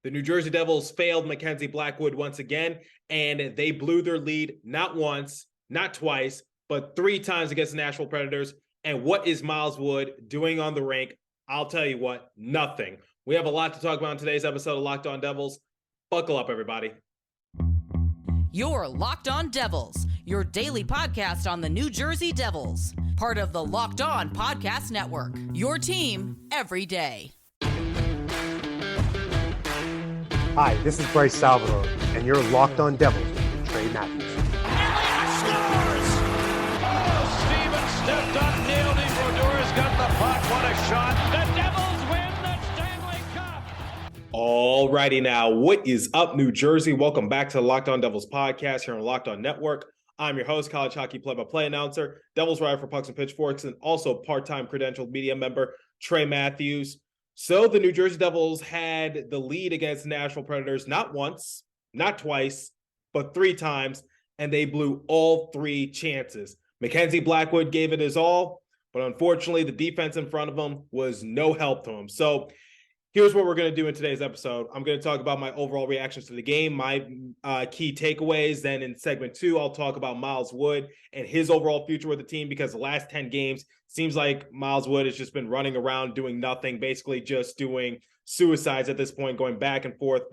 The New Jersey Devils failed Mackenzie Blackwood once again, and they blew their lead not once, not twice, but 3 times against the Nashville Predators. And what is Miles Wood doing on the rink? I'll tell you what, nothing. We have a lot to talk about in today's episode of Locked On Devils. Buckle up, everybody. You're Locked On Devils, your daily podcast on the New Jersey Devils. Part of the Locked On Podcast Network, your team every day. Hi, this is Bryce Salvador, and you're Locked On Devils with Trey Matthews. Elliott scores! Oh, Stevens stepped up, nailed him. Brodor's got the puck. What a shot. The Devils win the Stanley Cup. Alrighty now, what is up, New Jersey? Welcome back to the Locked On Devils podcast here on Locked On Network. I'm your host, college hockey play-by-play announcer, Devils writer for Pucks and Pitchforks, and also part-time credentialed media member, Trey Matthews. So the New Jersey Devils had the lead against the Nashville Predators not once, not twice, but 3 times, and they blew all 3 chances. Mackenzie Blackwood gave it his all, but unfortunately the defense in front of him was no help to him. So here's what we're going to do in today's episode. I'm going to talk about my overall reactions to the game, my key takeaways. Then in segment 2, I'll talk about Miles Wood and his overall future with the team, because the last 10 games seems like Miles Wood has just been running around doing nothing, basically just doing suicides at this point, going back and forth,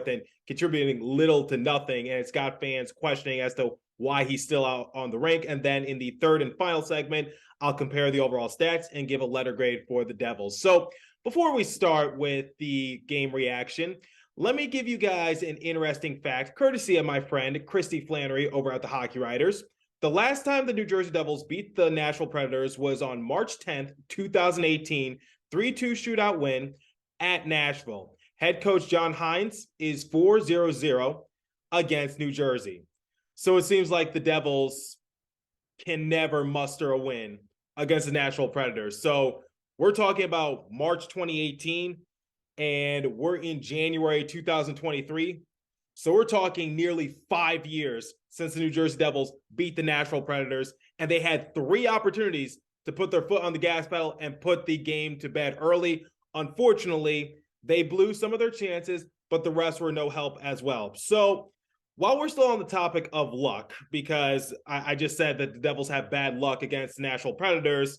and contributing little to nothing. And it's got fans questioning as to why he's still out on the rink. And then in the third and final segment, I'll compare the overall stats and give a letter grade for the Devils. So before we start with the game reaction, let me give you guys an interesting fact, courtesy of my friend Christy Flannery over at the Hockey Writers. The last time the New Jersey Devils beat the Nashville Predators was on March 10th, 2018, 3-2 shootout win at Nashville. Head coach John Hines is 4-0-0 against New Jersey. So it seems like the Devils can never muster a win against the Nashville Predators. So we're talking about March 2018, and we're in January 2023. So we're talking nearly 5 years since the New Jersey Devils beat the Nashville Predators, and they had 3 opportunities to put their foot on the gas pedal and put the game to bed early. Unfortunately, they blew some of their chances, but the rest were no help as well. So while we're still on the topic of luck, because I just said that the Devils have bad luck against the Nashville Predators,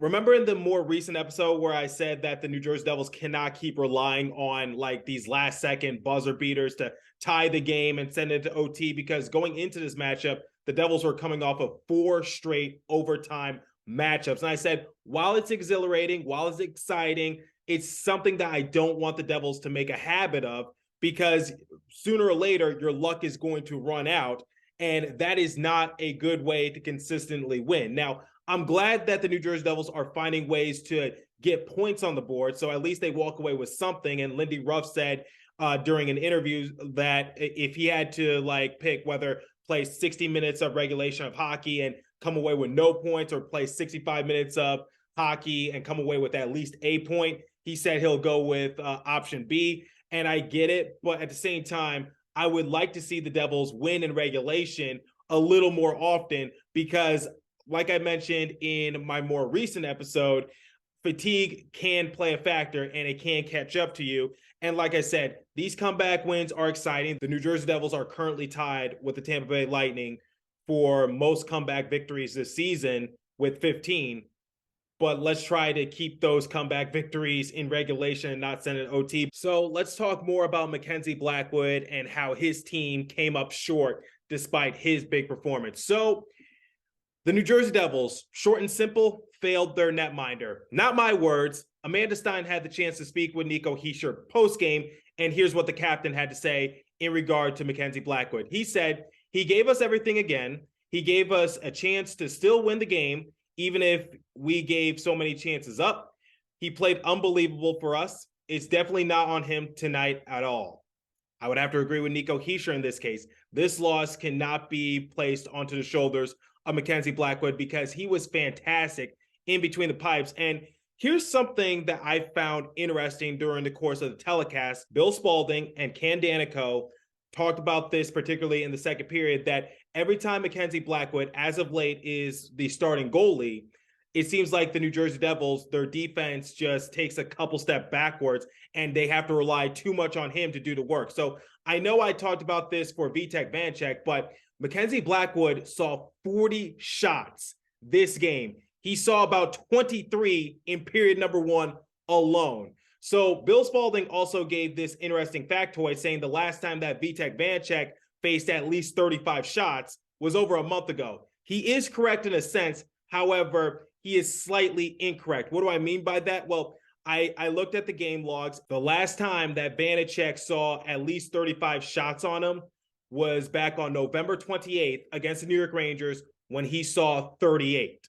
remember in the more recent episode where I said that the New Jersey Devils cannot keep relying on like these last second buzzer beaters to tie the game and send it to OT, because going into this matchup, the Devils were coming off of 4 straight overtime matchups. And I said, while it's exhilarating, while it's exciting, it's something that I don't want the Devils to make a habit of, because sooner or later your luck is going to run out, and that is not a good way to consistently win. Now, I'm glad that the New Jersey Devils are finding ways to get points on the board, so at least they walk away with something. And Lindy Ruff said during an interview that if he had to pick whether play 60 minutes of regulation of hockey and come away with no points, or play 65 minutes of hockey and come away with at least a point, he said he'll go with option B. And I get it, but at the same time, I would like to see the Devils win in regulation a little more often, because like I mentioned in my more recent episode, fatigue can play a factor and it can catch up to you. And like I said, these comeback wins are exciting. The New Jersey Devils are currently tied with the Tampa Bay Lightning for most comeback victories this season with 15. But let's try to keep those comeback victories in regulation and not send it OT. So let's talk more about Mackenzie Blackwood and how his team came up short despite his big performance. So the New Jersey Devils, short and simple, failed their netminder. Not my words. Amanda Stein had the chance to speak with Nico Hischier post-game, and here's what the captain had to say in regard to Mackenzie Blackwood. He said, he gave us everything again. He gave us a chance to still win the game, even if we gave so many chances up. He played unbelievable for us. It's definitely not on him tonight at all. I would have to agree with Nico Hischier in this case. This loss cannot be placed onto the shoulders of Mackenzie Blackwood, because he was fantastic in between the pipes. And here's something that I found interesting during the course of the telecast. Bill Spalding and Ken Danico talked about this, particularly in the second period, that every time Mackenzie Blackwood, as of late, is the starting goalie, it seems like the New Jersey Devils, their defense just takes a couple steps backwards and they have to rely too much on him to do the work. So I know I talked about this for Vitek Vanecek, but Mackenzie Blackwood saw 40 shots this game. He saw about 23 in period number 1 alone. So Bill Spalding also gave this interesting factoid saying the last time that Vitek Vanecek faced at least 35 shots was over a month ago. He is correct in a sense. However, he is slightly incorrect. What do I mean by that? Well, I looked at the game logs. The last time that Vanecek saw at least 35 shots on him was back on November 28th against the New York Rangers when he saw 38.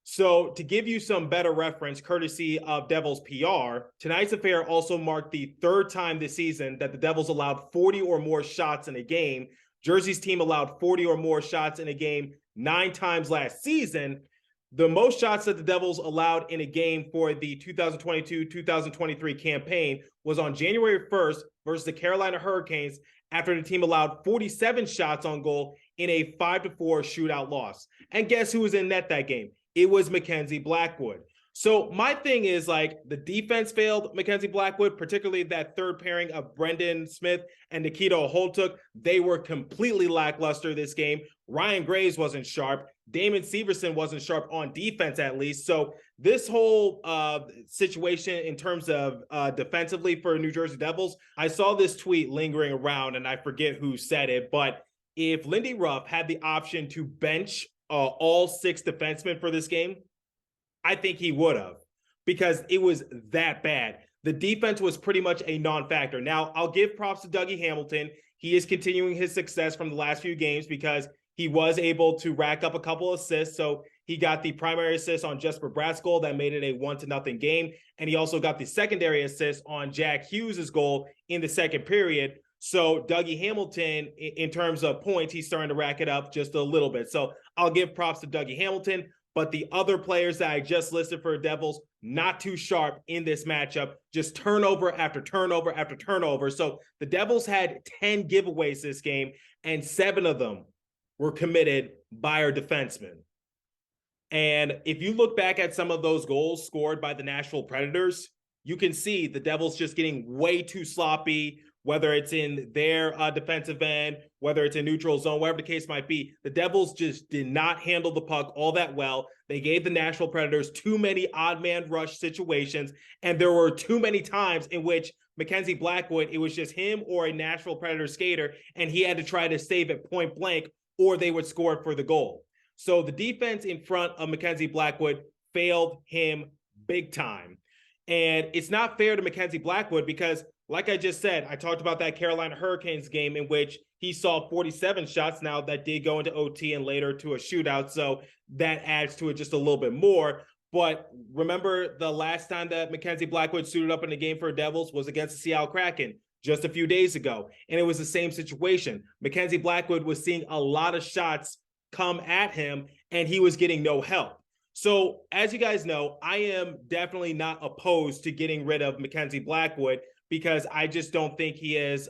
So to give you some better reference, courtesy of Devils PR, tonight's affair also marked the 3rd time this season that the Devils allowed 40 or more shots in a game. Jersey's team allowed 40 or more shots in a game 9 times last season. The most shots that the Devils allowed in a game for the 2022-2023 campaign was on January 1st versus the Carolina Hurricanes after the team allowed 47 shots on goal in a 5-4 shootout loss. And guess who was in net that game? It was Mackenzie Blackwood. So my thing is, like, the defense failed Mackenzie Blackwood, particularly that third pairing of Brendan Smith and Nikita Holtuk. They were completely lackluster this game. Ryan Graves wasn't sharp. Damon Severson wasn't sharp on defense, at least. So this whole situation in terms of defensively for New Jersey Devils, I saw this tweet lingering around, and I forget who said it, but if Lindy Ruff had the option to bench all 6 defensemen for this game, I think he would have, because it was that bad. The defense was pretty much a non-factor. Now, I'll give props to Dougie Hamilton. He is continuing his success from the last few games because he was able to rack up a couple assists. So he got the primary assist on Jesper Bratt's goal that made it a 1-0 game. And he also got the secondary assist on Jack Hughes' goal in the second period. So Dougie Hamilton, in terms of points, he's starting to rack it up just a little bit. So I'll give props to Dougie Hamilton. But the other players that I just listed for Devils, not too sharp in this matchup, just turnover after turnover after turnover. So the Devils had 10 giveaways this game, and 7 of them were committed by our defensemen. And if you look back at some of those goals scored by the Nashville Predators, you can see the Devils just getting way too sloppy, whether it's in their defensive end, whether it's in neutral zone, whatever the case might be. The Devils just did not handle the puck all that well. They gave the Nashville Predators too many odd man rush situations, and there were too many times in which Mackenzie Blackwood, it was just him or a Nashville Predator skater, and he had to try to save it point blank, or they would score it for the goal. So the defense in front of Mackenzie Blackwood failed him big time. And it's not fair to Mackenzie Blackwood because, like I just said, I talked about that Carolina Hurricanes game in which he saw 47 shots. Now that did go into OT and later to a shootout, so that adds to it just a little bit more. But remember, the last time that Mackenzie Blackwood suited up in the game for the Devils was against the Seattle Kraken just a few days ago, and it was the same situation. Mackenzie Blackwood was seeing a lot of shots come at him, and he was getting no help. So as you guys know, I am definitely not opposed to getting rid of Mackenzie Blackwood because I just don't think he has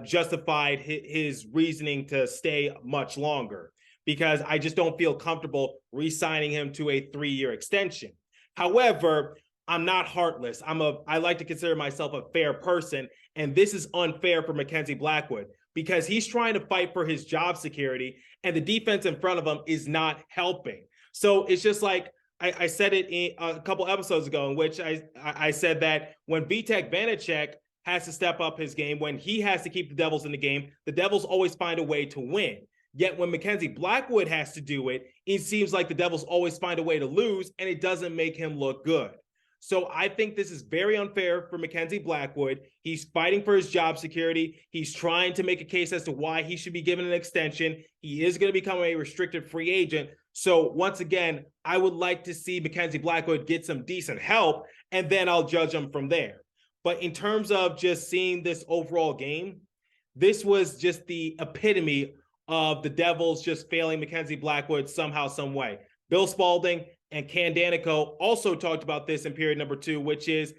justified his reasoning to stay much longer, because I just don't feel comfortable re-signing him to a 3-year extension. However, I'm not heartless. I like to consider myself a fair person, and this is unfair for Mackenzie Blackwood because he's trying to fight for his job security, and the defense in front of him is not helping. So it's just like I said it in a couple episodes ago, in which I said that when Vitek Vanecek has to step up his game, when he has to keep the Devils in the game, the Devils always find a way to win. Yet when Mackenzie Blackwood has to do it, it seems like the Devils always find a way to lose, and it doesn't make him look good. So I think this is very unfair for Mackenzie Blackwood. He's fighting for his job security. He's trying to make a case as to why he should be given an extension. He is going to become a restricted free agent. So once again, I would like to see Mackenzie Blackwood get some decent help, and then I'll judge him from there. But in terms of just seeing this overall game, this was just the epitome of the Devils just failing Mackenzie Blackwood somehow, some way. Bill Spalding and Ken Danico also talked about this in period number 2, which is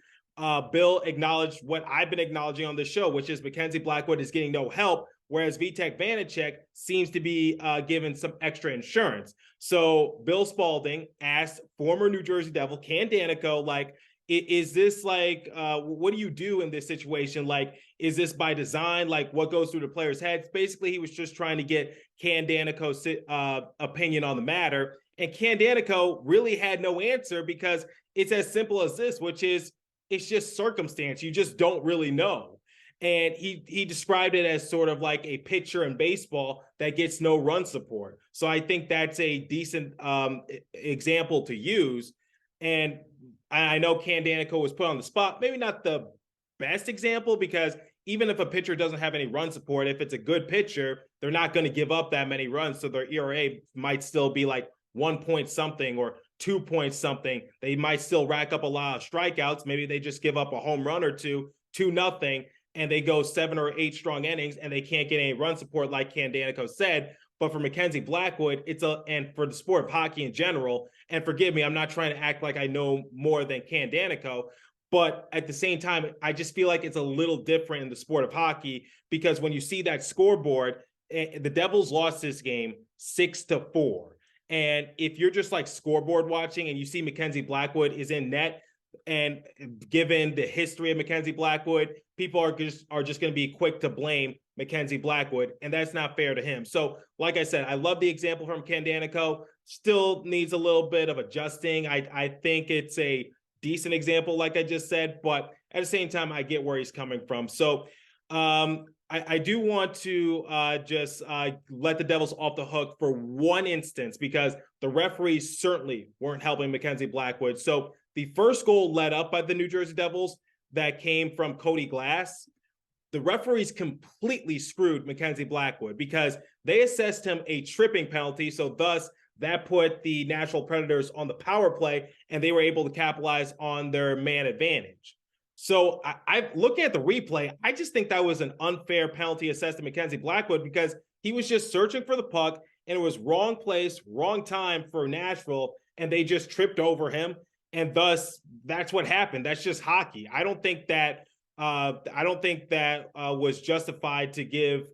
Bill acknowledged what I've been acknowledging on this show, which is Mackenzie Blackwood is getting no help whereas Vitek Vanacek seems to be given some extra insurance. So Bill Spalding asked former New Jersey Devil Ken Danico, like, is this like, what do you do in this situation? Like, is this by design? Like, what goes through the players' heads? Basically, he was just trying to get Ken Danico's opinion on the matter. And Ken Danico really had no answer, because it's as simple as this, which is, it's just circumstance. You just don't really know. And he described it as sort of like a pitcher in baseball that gets no run support. So I think that's a decent example to use. And I know Ken Danico was put on the spot. Maybe not the best example, because even if a pitcher doesn't have any run support, if it's a good pitcher, they're not going to give up that many runs. So their ERA might still be like 1 point something or 2 point something. They might still rack up a lot of strikeouts. Maybe they just give up a home run or 2-0, and they go 7 or 8 strong innings and they can't get any run support, like Ken Danico said. But for Mackenzie Blackwood, and for the sport of hockey in general, and forgive me, I'm not trying to act like I know more than Ken Danico, but at the same time, I just feel like it's a little different in the sport of hockey, because when you see that scoreboard, the Devils lost this game 6-4. And if you're just like scoreboard watching and you see Mackenzie Blackwood is in net, and given the history of Mackenzie Blackwood, people are just going to be quick to blame Mackenzie Blackwood, and that's not fair to him. So, like I said, I love the example from Ken Danico. Still needs a little bit of adjusting. I think it's a decent example, like I just said, but at the same time, I get where he's coming from. So, I do want to just let the Devils off the hook for one instance, because the referees certainly weren't helping Mackenzie Blackwood. So the first goal led up by the New Jersey Devils that came from Cody Glass, the referees completely screwed Mackenzie Blackwood, because they assessed him a tripping penalty. So thus that put the Nashville Predators on the power play, and they were able to capitalize on their man advantage. So I looking at the replay, I just think that was an unfair penalty assessed to Mackenzie Blackwood, because he was just searching for the puck, and it was wrong place, wrong time for Nashville, and they just tripped over him. And thus, that's what happened. That's just hockey. I don't think that was justified to give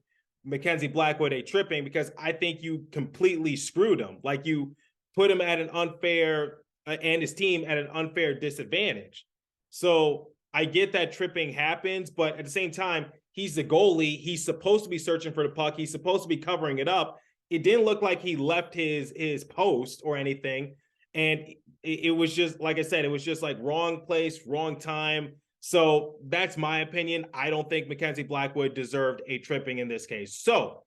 Mackenzie Blackwood a tripping, because I think you completely screwed him. Like, you put him at an unfair and his team at an unfair disadvantage. So I get that tripping happens, but at the same time, he's the goalie. He's supposed to be searching for the puck. He's supposed to be covering it up. It didn't look like he left his post or anything. And it was just, like I said, it was just like wrong place, wrong time. So that's my opinion. I don't think Mackenzie Blackwood deserved a tripping in this case. So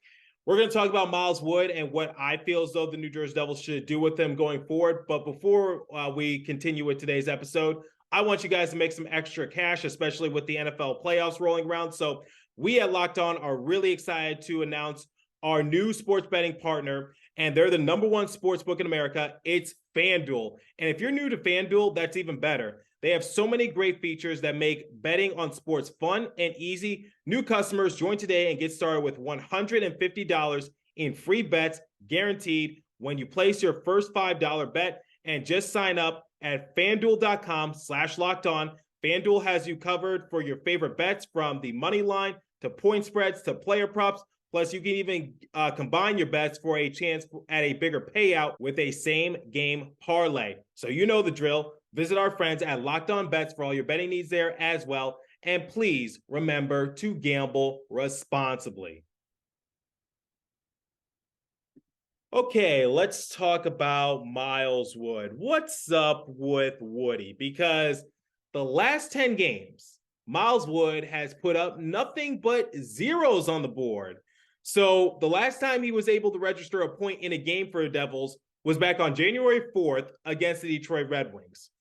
we're going to talk about Miles Wood and what I feel as though the New Jersey Devils should do with him going forward. But before we continue with today's episode, I want you guys to make some extra cash, especially with the NFL playoffs rolling around. So we at Locked On are really excited to announce our new sports betting partner, and they're the #1 sports book in America. It's FanDuel. And if you're new to FanDuel, that's even better. They have so many great features that make betting on sports fun and easy. New customers join today and get started with $150 in free bets guaranteed when you place your first $5 bet, and just sign up at FanDuel.com/lockedon. FanDuel has you covered for your favorite bets, from the money line to point spreads to player props. Plus, you can even combine your bets for a chance at a bigger payout with a same-game parlay. So you know the drill. Visit our friends at Locked On Bets for all your betting needs there as well. And please remember to gamble responsibly. Okay, let's talk about Miles Wood. What's up with Woody? Because the last 10 games, Miles Wood has put up nothing but zeros on the board. So the last time he was able to register a point in a game for the Devils was back on January 4th against the Detroit Red Wings.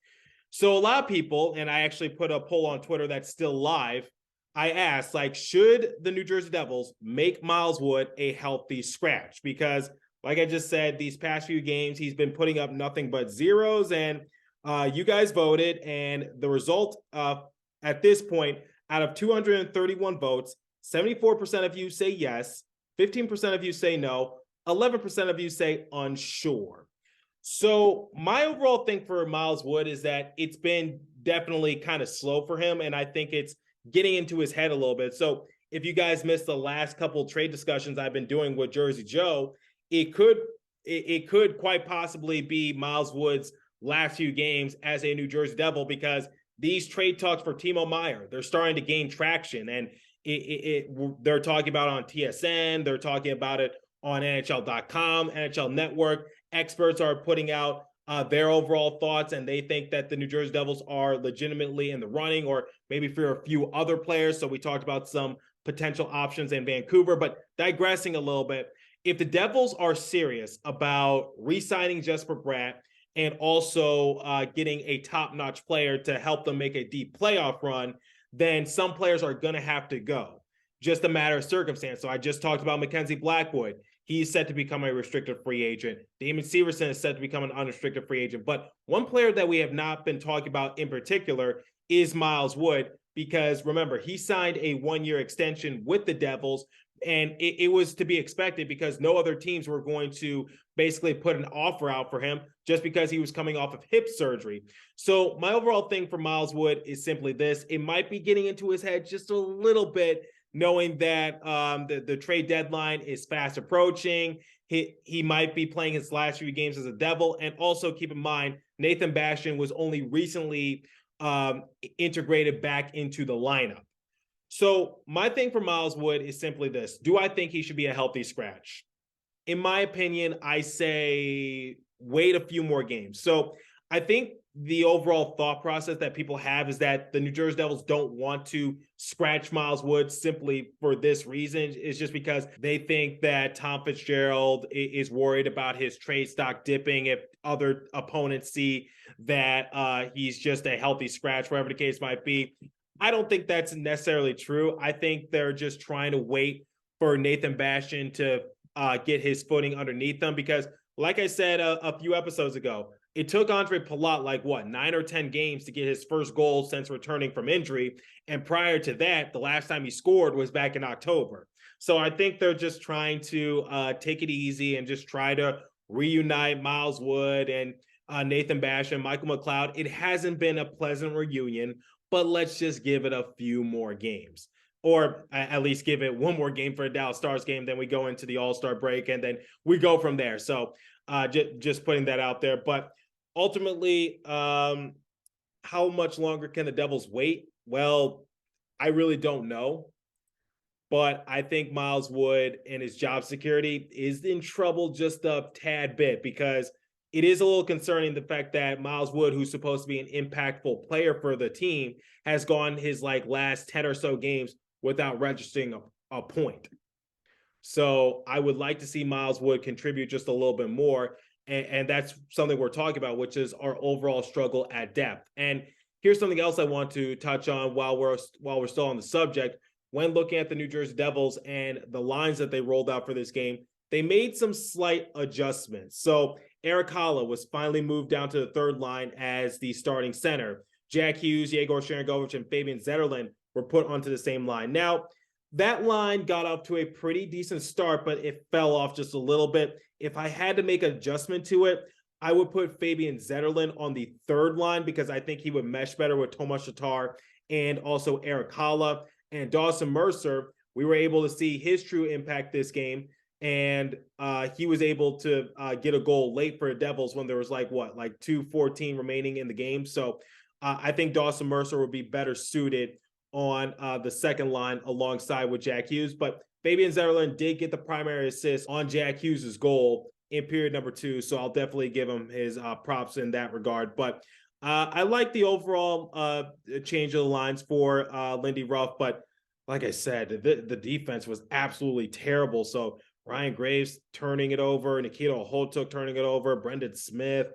So a lot of people, and I actually put a poll on Twitter that's still live, I asked, like, should the New Jersey Devils make Miles Wood a healthy scratch? Because, like I just said, these past few games, he's been putting up nothing but zeros, and you guys voted, and the result at this point, out of 231 votes, 74% of you say yes, 15% of you say no, 11% of you say unsure. So my overall thing for Miles Wood is that it's been definitely kind of slow for him, and I think it's getting into his head a little bit. So if you guys missed the last couple trade discussions I've been doing with Jersey Joe, it could quite possibly be Miles Wood's last few games as a New Jersey Devil, because these trade talks for Timo Meier, they're starting to gain traction, and they're talking about it on TSN, they're talking about it on NHL.com, NHL Network. Experts are putting out their overall thoughts, and they think that the New Jersey Devils are legitimately in the running, or maybe for a few other players. So we talked about some potential options in Vancouver, but digressing a little bit, if the Devils are serious about re-signing Jesper Bratt and also getting a top-notch player to help them make a deep playoff run, then some players are going to have to go. Just a matter of circumstance. So I just talked about Mackenzie Blackwood. He's set to become a restricted free agent. Damon Severson is set to become an unrestricted free agent. But one player that we have not been talking about in particular is Miles Wood, because remember, he signed a one-year extension with the Devils, and it was to be expected because no other teams were going to basically put an offer out for him just because he was coming off of hip surgery. So my overall thing for Miles Wood is simply this. It might be getting into his head just a little bit, knowing that the trade deadline is fast approaching. He might be playing his last few games as a Devil. And also keep in mind, Nathan Bastian was only recently integrated back into the lineup. So my thing for Miles Wood is simply this. Do I think he should be a healthy scratch? In my opinion, I say wait a few more games. So I think the overall thought process that people have is that the New Jersey Devils don't want to scratch Miles Wood simply for this reason. It's just because they think that Tom Fitzgerald is worried about his trade stock dipping if other opponents see that he's just a healthy scratch, whatever the case might be. I don't think that's necessarily true. I think they're just trying to wait for Nathan Bastian to get his footing underneath them, because like I said a few episodes ago, it took Andre Palat 9 or 10 games to get his first goal since returning from injury. And prior to that, the last time he scored was back in October. So I think they're just trying to take it easy and just try to reunite Miles Wood and Nathan Bastian, Michael McLeod. It hasn't been a pleasant reunion, but let's just give it a few more games, or at least give it one more game for a Dallas Stars game. Then we go into the All-Star break and then we go from there. So just putting that out there. But ultimately, how much longer can the Devils wait? Well, I really don't know. But I think Miles Wood and his job security is in trouble just a tad bit, because it is a little concerning the fact that Miles Wood, who's supposed to be an impactful player for the team, has gone his last 10 or so games without registering a point. So I would like to see Miles Wood contribute just a little bit more. And that's something we're talking about, which is our overall struggle at depth. And here's something else I want to touch on while we're still on the subject. When looking at the New Jersey Devils and the lines that they rolled out for this game, they made some slight adjustments. So Eric Haula was finally moved down to the third line as the starting center. Jack Hughes, Yegor Sharangovich, and Fabian Zetterlund were put onto the same line. Now, that line got off to a pretty decent start, but it fell off just a little bit. If I had to make an adjustment to it, I would put Fabian Zetterlund on the third line, because I think he would mesh better with Tomas Tatar and also Eric Haula. And Dawson Mercer, we were able to see his true impact this game. And he was able to get a goal late for the Devils when there was 2:14 remaining in the game. So I think Dawson Mercer would be better suited on the second line alongside with Jack Hughes. But Fabian Zetterlund did get the primary assist on Jack Hughes' goal in period number 2. So I'll definitely give him his props in that regard. But I like the overall change of the lines for Lindy Ruff. But like I said, the defense was absolutely terrible. So Ryan Graves turning it over, Nikita Holtuk turning it over, Brendan Smith,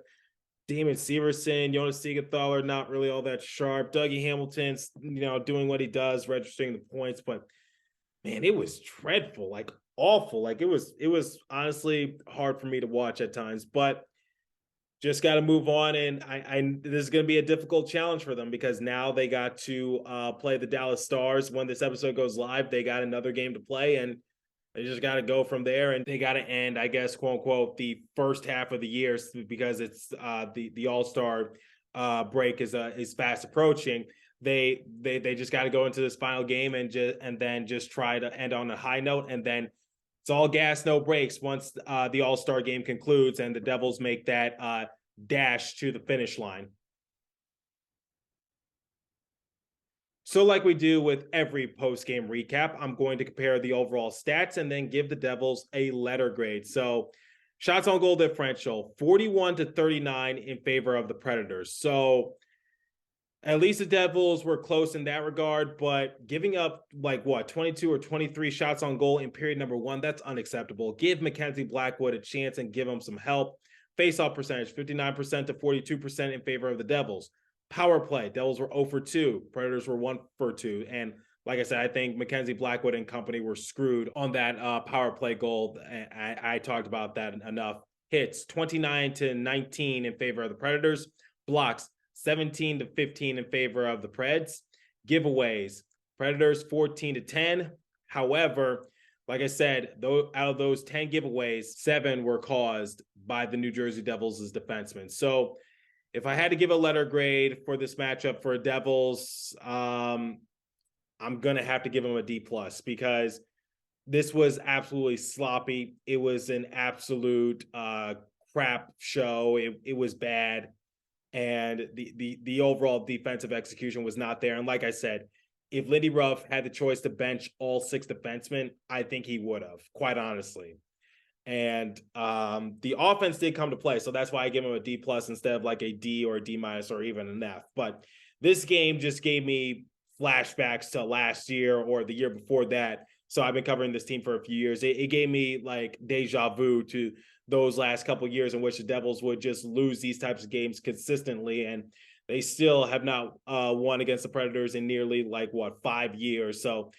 Damon Severson, Jonas Siegenthaler, not really all that sharp. Dougie Hamilton's, doing what he does, registering the points. But man, it was dreadful, awful. It was honestly hard for me to watch at times. But just got to move on, and I this is going to be a difficult challenge for them, because now they got to play the Dallas Stars. When this episode goes live, they got another game to play, and they just got to go from there, and they got to end, I guess, quote unquote, the first half of the year, because it's the All-Star break is fast approaching. they just got to go into this final game and then just try to end on a high note, and then it's all gas, no brakes once the All-Star game concludes and the Devils make that dash to the finish line. So like we do with every post-game recap, I'm going to compare the overall stats and then give the Devils a letter grade. So shots on goal differential, 41-39 in favor of the Predators. So at least the Devils were close in that regard, but giving up 22 or 23 shots on goal in period number 1, that's unacceptable. Give Mackenzie Blackwood a chance and give him some help. Face-off percentage, 59% to 42% in favor of the Devils. Power play, Devils were 0 for 2. Predators were 1 for 2. And like I said, I think Mackenzie Blackwood and company were screwed on that power play goal. I talked about that enough. Hits, 29-19 in favor of the Predators. Blocks, 17-15 in favor of the Preds. Giveaways, Predators 14-10. However, like I said, out of those 10 giveaways, 7 were caused by the New Jersey Devils' defensemen. So if I had to give a letter grade for this matchup for Devils, I'm going to have to give them a D+ because this was absolutely sloppy. It was an absolute crap show. It was bad. And the overall defensive execution was not there. And like I said, if Lindy Ruff had the choice to bench all 6 defensemen, I think he would have, quite honestly. And the offense did come to play, so that's why I give him a D+ instead of like a D or a D- or even an F. But this game just gave me flashbacks to last year or the year before that. So I've been covering this team for a few years. It gave me like deja vu to those last couple of years in which the Devils would just lose these types of games consistently, and they still have not won against the Predators in nearly 5 years. So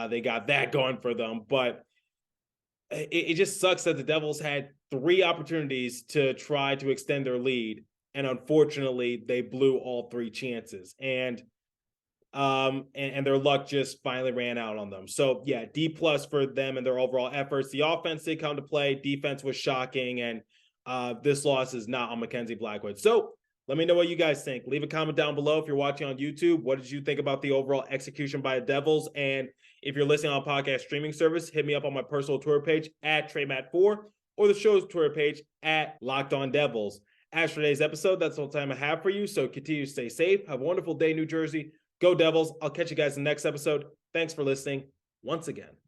they got that going for them, but it just sucks that the Devils had 3 opportunities to try to extend their lead, and unfortunately they blew all 3 chances, and their luck just finally ran out on them. So yeah, D+ for them and their overall efforts. The offense did come to play. Defense was shocking, and this loss is not on Mackenzie Blackwood. So let me know what you guys think. Leave a comment down below if you're watching on YouTube. What did you think about the overall execution by the Devils? And if you're listening on a podcast streaming service, hit me up on my personal Twitter page at TreyMatt4 or the show's Twitter page at Locked On Devils. As for today's episode, that's all the time I have for you. So continue to stay safe. Have a wonderful day, New Jersey. Go Devils. I'll catch you guys in the next episode. Thanks for listening once again.